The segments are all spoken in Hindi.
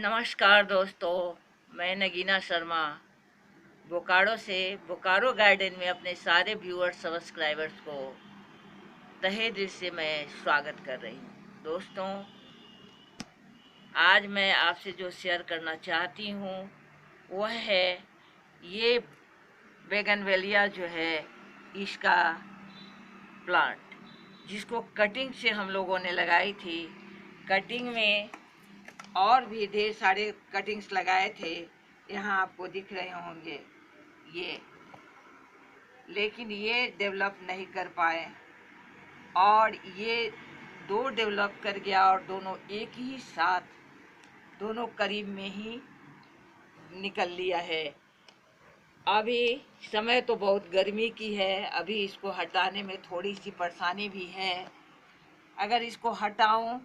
नमस्कार दोस्तों, मैं नगीना शर्मा बोकारो गार्डन में अपने सारे व्यूअर्स सब्सक्राइबर्स को तहे दिल से मैं स्वागत कर रही हूँ। दोस्तों, आज मैं आपसे जो शेयर करना चाहती हूँ वह है ये बेगनवेलिया जो है, इसका प्लांट जिसको कटिंग से हम लोगों ने लगाई थी। कटिंग में और भी ढेर सारे कटिंग्स लगाए थे, यहाँ आपको दिख रहे होंगे ये, लेकिन ये डेवलप नहीं कर पाए और ये दो डेवलप कर गया और दोनों एक ही साथ, दोनों करीब में ही निकल लिया है। अभी समय तो बहुत गर्मी की है, अभी इसको हटाने में थोड़ी सी परेशानी भी है। अगर इसको हटाऊं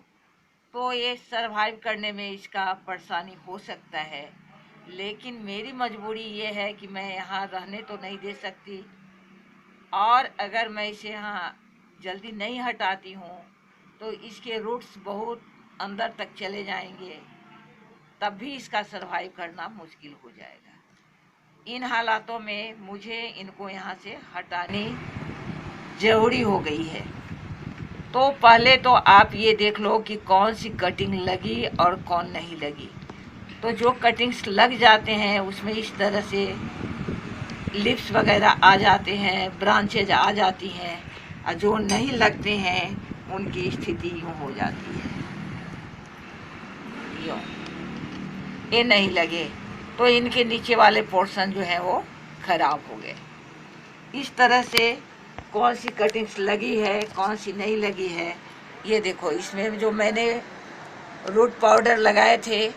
तो ये सरवाइव करने में इसका परेशानी हो सकता है, लेकिन मेरी मजबूरी ये है कि मैं यहाँ रहने तो नहीं दे सकती, और अगर मैं इसे यहाँ जल्दी नहीं हटाती हूँ तो इसके रूट्स बहुत अंदर तक चले जाएंगे, तब भी इसका सरवाइव करना मुश्किल हो जाएगा। इन हालातों में मुझे इनको यहाँ से हटानी ज़रूरी हो गई है। तो पहले तो आप ये देख लो कि कौन सी कटिंग लगी और कौन नहीं लगी। तो जो कटिंग्स लग जाते हैं उसमें इस तरह से लिप्स वगैरह आ जाते हैं, ब्रांचेज आ जाती हैं, और जो नहीं लगते हैं उनकी स्थिति यूँ हो जाती है। यूँ ये नहीं लगे तो इनके नीचे वाले पोर्शन जो है वो खराब हो गए। इस तरह से कौन सी कटिंग्स लगी है, कौन सी नहीं लगी है, ये देखो। इसमें जो मैंने रूट पाउडर लगाए थे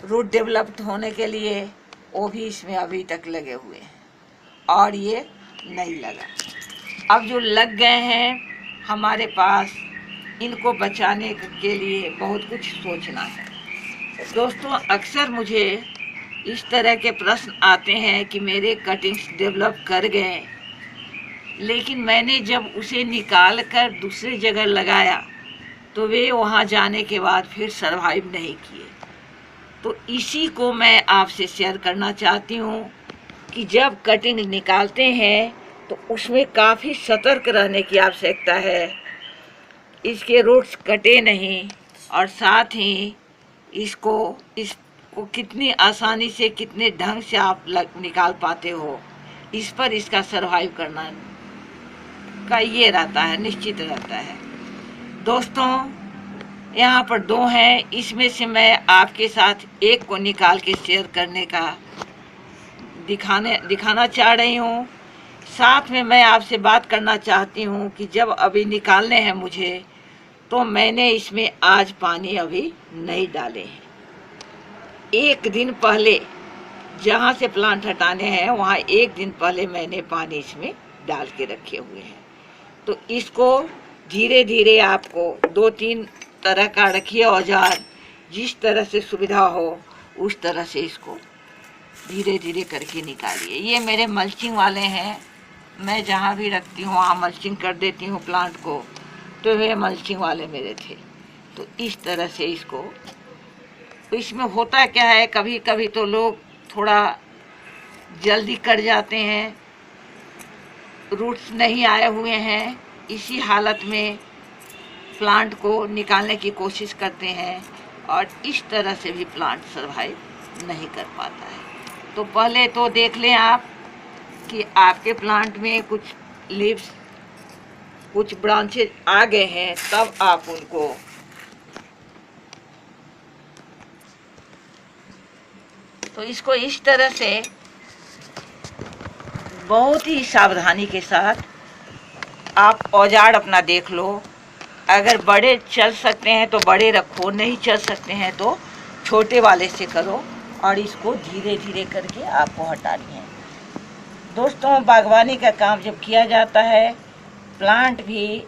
रूट डेवलप्ड होने के लिए, वो भी इसमें अभी तक लगे हुए हैं और ये नहीं लगा। अब जो लग गए हैं, हमारे पास इनको बचाने के लिए बहुत कुछ सोचना है। दोस्तों, अक्सर मुझे इस तरह के प्रश्न आते हैं कि मेरे कटिंग्स डेवलप कर गए, लेकिन मैंने जब उसे निकाल कर दूसरी जगह लगाया तो वे वहाँ जाने के बाद फिर सरवाइव नहीं किए। तो इसी को मैं आपसे शेयर करना चाहती हूँ कि जब कटिंग निकालते हैं तो उसमें काफ़ी सतर्क रहने की आवश्यकता है। इसके रूट्स कटे नहीं, और साथ ही इसको कितनी आसानी से, कितने ढंग से आप निकाल पाते हो, इस पर इसका सरवाइव करना का ये रहता है, निश्चित रहता है। दोस्तों, यहाँ पर दो हैं, इसमें से मैं आपके साथ एक को निकाल के शेयर करने का दिखाना चाह रही हूँ। साथ में मैं आपसे बात करना चाहती हूँ कि जब अभी निकालने हैं मुझे, तो मैंने इसमें आज पानी अभी नहीं डाले हैं। एक दिन पहले, जहाँ से प्लांट हटाने हैं वहाँ एक दिन पहले मैंने पानी इसमें डाल के रखे हुए हैं। तो इसको धीरे धीरे आपको 2-3 तरह का रखिए औजार, जिस तरह से सुविधा हो उस तरह से इसको धीरे धीरे करके निकालिए। ये मेरे मल्चिंग वाले हैं, मैं जहाँ भी रखती हूँ वहाँ मल्चिंग कर देती हूँ प्लांट को, तो वे मल्चिंग वाले मेरे थे। तो इस तरह से इसको, तो इसमें होता क्या है, कभी कभी तो लोग थोड़ा जल्दी कर जाते हैं, रूट्स नहीं आए हुए हैं, इसी हालत में प्लांट को निकालने की कोशिश करते हैं और इस तरह से भी प्लांट सरवाइव नहीं कर पाता है। तो पहले तो देख लें आप कि आपके प्लांट में कुछ लीव्स, कुछ ब्रांचेज आ गए हैं, तब आप उनको तो इसको इस तरह से बहुत ही सावधानी के साथ आप औजार अपना देख लो। अगर बड़े चल सकते हैं तो बड़े रखो, नहीं चल सकते हैं तो छोटे वाले से करो, और इसको धीरे धीरे करके आपको हटानी है। दोस्तों, बागवानी का काम जब किया जाता है, प्लांट भी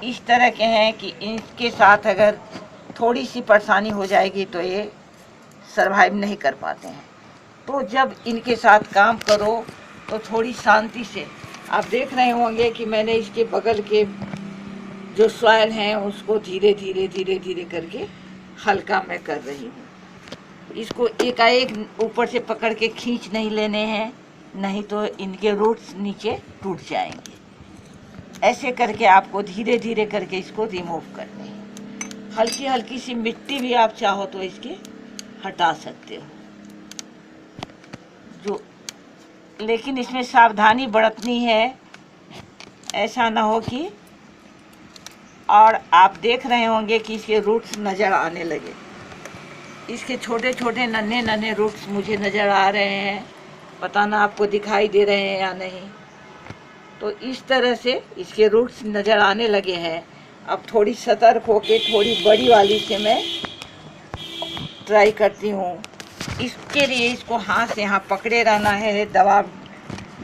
इस तरह के हैं कि इनके साथ अगर थोड़ी सी परेशानी हो जाएगी तो ये सरवाइव नहीं कर पाते हैं। तो जब इनके साथ काम करो तो थोड़ी शांति से, आप देख रहे होंगे कि मैंने इसके बगल के जो सॉइल हैं उसको धीरे धीरे करके हल्का मैं कर रही हूँ। इसको एकाएक ऊपर से पकड़ के खींच नहीं लेने हैं, नहीं तो इनके रूट्स नीचे टूट जाएंगे। ऐसे करके आपको धीरे धीरे करके इसको रिमूव करने हैं। हल्की हल्की सी मिट्टी भी आप चाहो तो इसके हटा सकते हो, जो लेकिन इसमें सावधानी बरतनी है, ऐसा ना हो कि, और आप देख रहे होंगे कि इसके रूट्स नज़र आने लगे। इसके छोटे छोटे नन्हे नन्हे रूट्स मुझे नज़र आ रहे हैं, पता ना आपको दिखाई दे रहे हैं या नहीं। तो इस तरह से इसके रूट्स नज़र आने लगे हैं। अब थोड़ी सतर्क होके थोड़ी बड़ी वाली से मैं ट्राई करती हूँ। इसके लिए इसको हाथ से यहाँ पकड़े रहना है, दबाव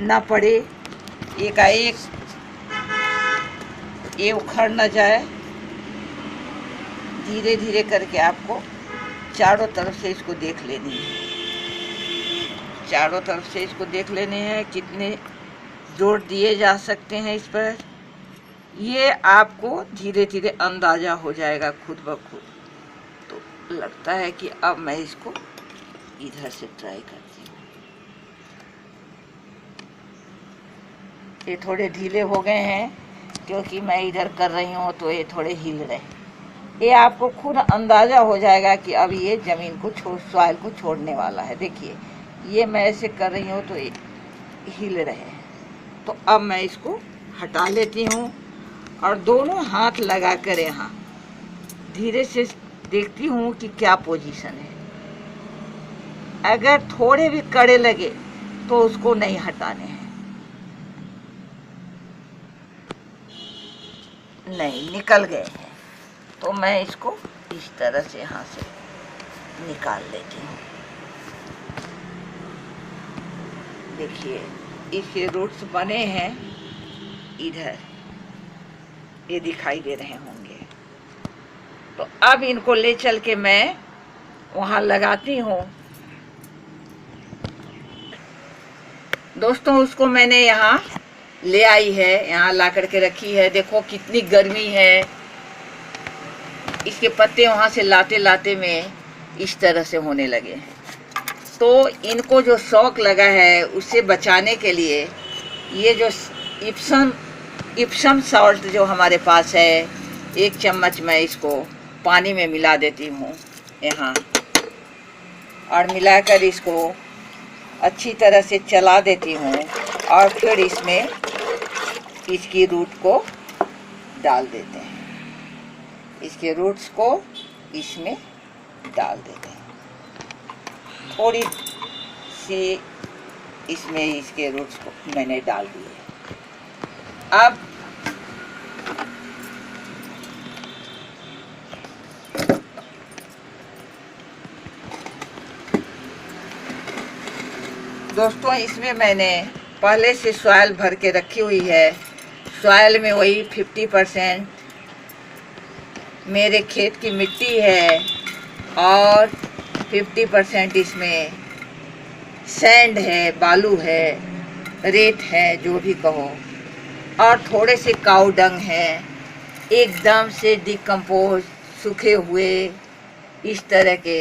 ना पड़े, एकाएक ये उखड़ न जाए। धीरे धीरे करके आपको चारों तरफ से इसको देख लेनी है, चारों तरफ से इसको देख लेने हैं कितने जोड़ दिए जा सकते हैं इस पर। ये आपको धीरे धीरे अंदाज़ा हो जाएगा खुद ब खुद। तो लगता है कि अब मैं इसको इधर से ट्राई करती हूँ। ये थोड़े ढीले हो गए हैं क्योंकि मैं इधर कर रही हूँ, तो ये थोड़े हिल रहे। ये आपको खुद अंदाज़ा हो जाएगा कि अब ये ज़मीन को सॉइल को छोड़ने वाला है। देखिए ये मैं ऐसे कर रही हूँ तो ये हिल रहे हैं। तो अब मैं इसको हटा लेती हूँ और दोनों हाथ लगा कर यहाँ धीरे से देखती हूँ कि क्या पोजीशन है। अगर थोड़े भी कड़े लगे तो उसको नहीं हटाने हैं, नहीं निकल गए हैं तो मैं इसको इस तरह से यहाँ से निकाल लेती हूँ। देखिए इसके रूट्स बने हैं, इधर ये दिखाई दे रहे होंगे। तो अब इनको ले चल के मैं वहाँ लगाती हूँ। दोस्तों उसको मैंने यहाँ ले आई है, यहाँ ला करके रखी है। देखो कितनी गर्मी है। इसके पत्ते वहाँ से लाते लाते में इस तरह से होने लगे हैं। तो इनको जो शौक लगा है उससे बचाने के लिए ये जो इप्सम सॉल्ट जो हमारे पास है, 1 चम्मच मैं इसको पानी में मिला देती हूँ यहाँ, और मिलाकर इसको अच्छी तरह से चला देती हूँ और फिर इसमें इसकी रूट को डाल देते हैं। इसके रूट्स को इसमें डाल देते हैं। थोड़ी सी इसमें इसके रूट्स को मैंने डाल दिए। अब दोस्तों इसमें मैंने पहले से सॉइल भर के रखी हुई है। सॉइल में वही 50% मेरे खेत की मिट्टी है और 50% इसमें सैंड है, बालू है, रेत है, जो भी कहो, और थोड़े से काऊ डंग है, एकदम से डिकम्पोज सूखे हुए इस तरह के,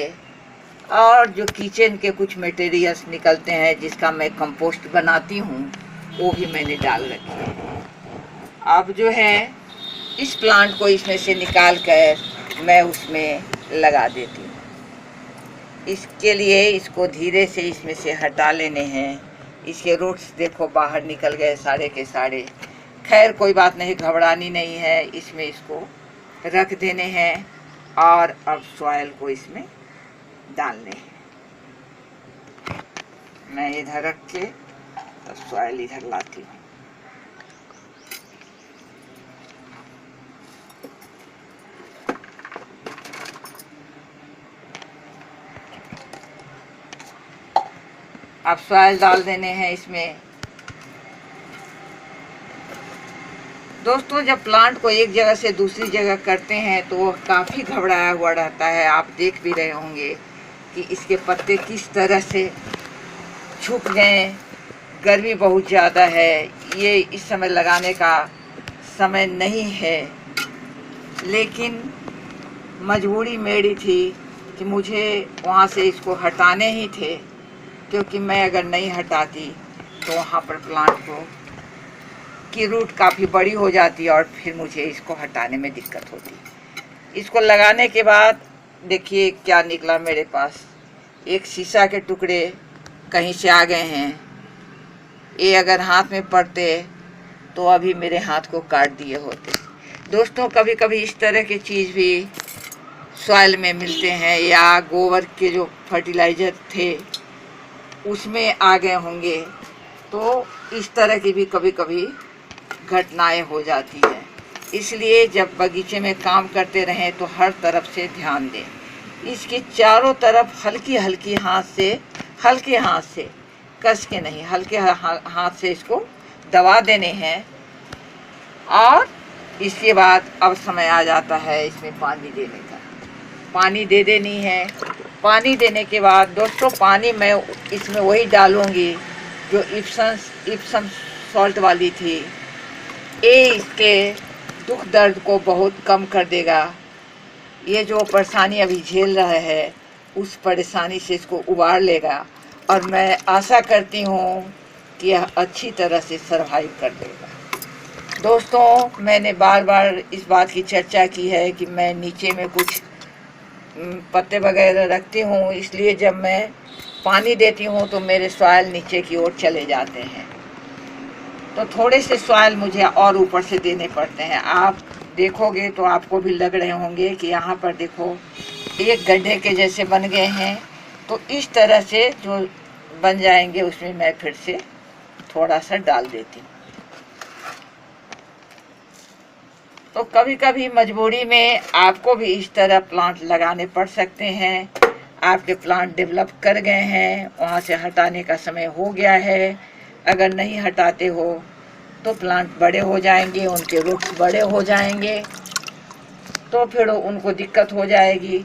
और जो किचन के कुछ मटेरियल्स निकलते हैं जिसका मैं कंपोस्ट बनाती हूँ वो भी मैंने डाल रखी है। अब जो है इस प्लांट को इसमें से निकाल कर मैं उसमें लगा देती हूँ। इसके लिए इसको धीरे से इसमें से हटा लेने हैं। इसके रूट्स देखो बाहर निकल गए सारे के सारे। खैर कोई बात नहीं, घबरानी नहीं है। इसमें इसको रख देने हैं और अब सॉइल को इसमें डालने हैं। मैं इधर रख के तो सॉइल इधर लाती हूँ। अब सॉइल डाल देने हैं इसमें। दोस्तों जब प्लांट को एक जगह से दूसरी जगह करते हैं तो वह काफ़ी घबराया हुआ रहता है। आप देख भी रहे होंगे कि इसके पत्ते किस तरह से झुक गए। गर्मी बहुत ज़्यादा है, ये इस समय लगाने का समय नहीं है, लेकिन मजबूरी मेरी थी कि मुझे वहाँ से इसको हटाने ही थे, क्योंकि मैं अगर नहीं हटाती तो वहाँ पर प्लांट की रूट काफ़ी बड़ी हो जाती और फिर मुझे इसको हटाने में दिक्कत होती। इसको लगाने के बाद देखिए क्या निकला मेरे पास। एक शीशा के टुकड़े कहीं से आ गए हैं। ये अगर हाथ में पड़ते तो अभी मेरे हाथ को काट दिए होते। दोस्तों, कभी कभी इस तरह की चीज़ भी सॉइल में मिलते हैं, या गोबर के जो फर्टिलाइज़र थे उसमें आ गए होंगे, तो इस तरह की भी कभी कभी घटनाएं हो जाती हैं। इसलिए जब बगीचे में काम करते रहें तो हर तरफ से ध्यान दें। इसकी चारों तरफ हल्के हाथ से कस के नहीं, हल्के हाथ से इसको दबा देने हैं। और इसके बाद अब समय आ जाता है इसमें पानी देने का। पानी दे देनी है। पानी देने के बाद दोस्तों, पानी मैं इसमें वही डालूँगी जो इप्सम सॉल्ट वाली थी। ये इसके दुख दर्द को बहुत कम कर देगा। ये जो परेशानी अभी झेल रहा है उस परेशानी से इसको उबार लेगा, और मैं आशा करती हूँ कि यह अच्छी तरह से सरवाइव कर देगा। दोस्तों, मैंने बार बार इस बात की चर्चा की है कि मैं नीचे में कुछ पत्ते वगैरह रखती हूँ, इसलिए जब मैं पानी देती हूँ तो मेरे सॉइल नीचे की ओर चले जाते हैं, तो थोड़े से सॉइल मुझे और ऊपर से देने पड़ते हैं। आप देखोगे तो आपको भी लग रहे होंगे कि यहाँ पर देखो एक गड्ढे के जैसे बन गए हैं। तो इस तरह से जो बन जाएंगे उसमें मैं फिर से थोड़ा सा डाल देती हूँ। तो कभी कभी मजबूरी में आपको भी इस तरह प्लांट लगाने पड़ सकते हैं। आपके प्लांट डेवलप कर गए हैं, वहाँ से हटाने का समय हो गया है। अगर नहीं हटाते हो तो प्लांट बड़े हो जाएंगे, उनके रूट्स बड़े हो जाएंगे, तो फिर उनको दिक्कत हो जाएगी।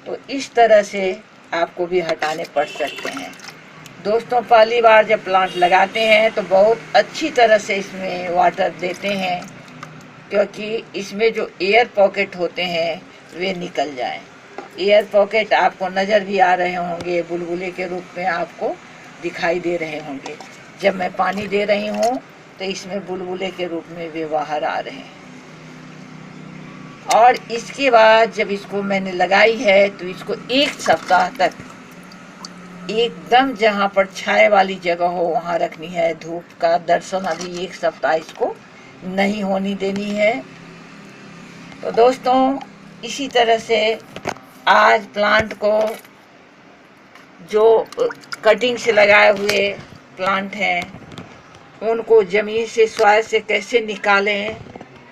तो इस तरह से आपको भी हटाने पड़ सकते हैं। दोस्तों, पहली बार जब प्लांट लगाते हैं तो बहुत अच्छी तरह से इसमें वाटर देते हैं, क्योंकि इसमें जो एयर पॉकेट होते हैं वे निकल जाएं। एयर पॉकेट आपको नज़र भी आ रहे होंगे, बुलबुले के रूप में आपको दिखाई दे रहे होंगे। जब मैं पानी दे रही हूँ तो इसमें बुलबुले के रूप में वे बाहर आ रहे हैं। और इसके बाद जब इसको मैंने लगाई है तो इसको एक सप्ताह तक एकदम जहाँ पर छाए वाली जगह हो वहाँ रखनी है। धूप का दर्शन अभी एक सप्ताह इसको नहीं होनी देनी है। तो दोस्तों, इसी तरह से आज प्लांट को जो कटिंग से लगाए हुए प्लांट हैं उनको ज़मीन से सॉइल से कैसे निकालें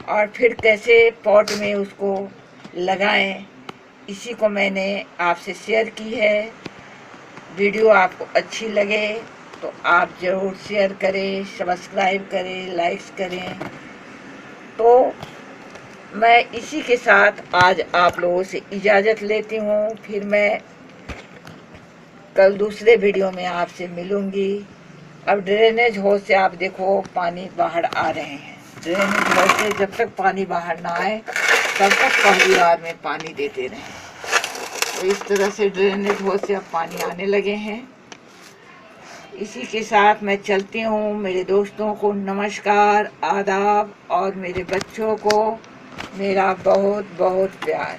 और फिर कैसे पॉट में उसको लगाएं, इसी को मैंने आपसे शेयर की है। वीडियो आपको अच्छी लगे तो आप ज़रूर शेयर करें, सब्सक्राइब करें, लाइक्स करें। तो मैं इसी के साथ आज आप लोगों से इजाज़त लेती हूँ। फिर मैं कल दूसरे वीडियो में आपसे मिलूँगी। अब ड्रेनेज होल से आप देखो पानी बाहर आ रहे हैं। ड्रेनेज होल से जब तक पानी बाहर ना आए तब तक पहली बार में पानी देते रहें। तो इस तरह से ड्रेनेज होल से अब पानी आने लगे हैं। इसी के साथ मैं चलती हूँ। मेरे दोस्तों को नमस्कार, आदाब, और मेरे बच्चों को मेरा बहुत बहुत प्यार।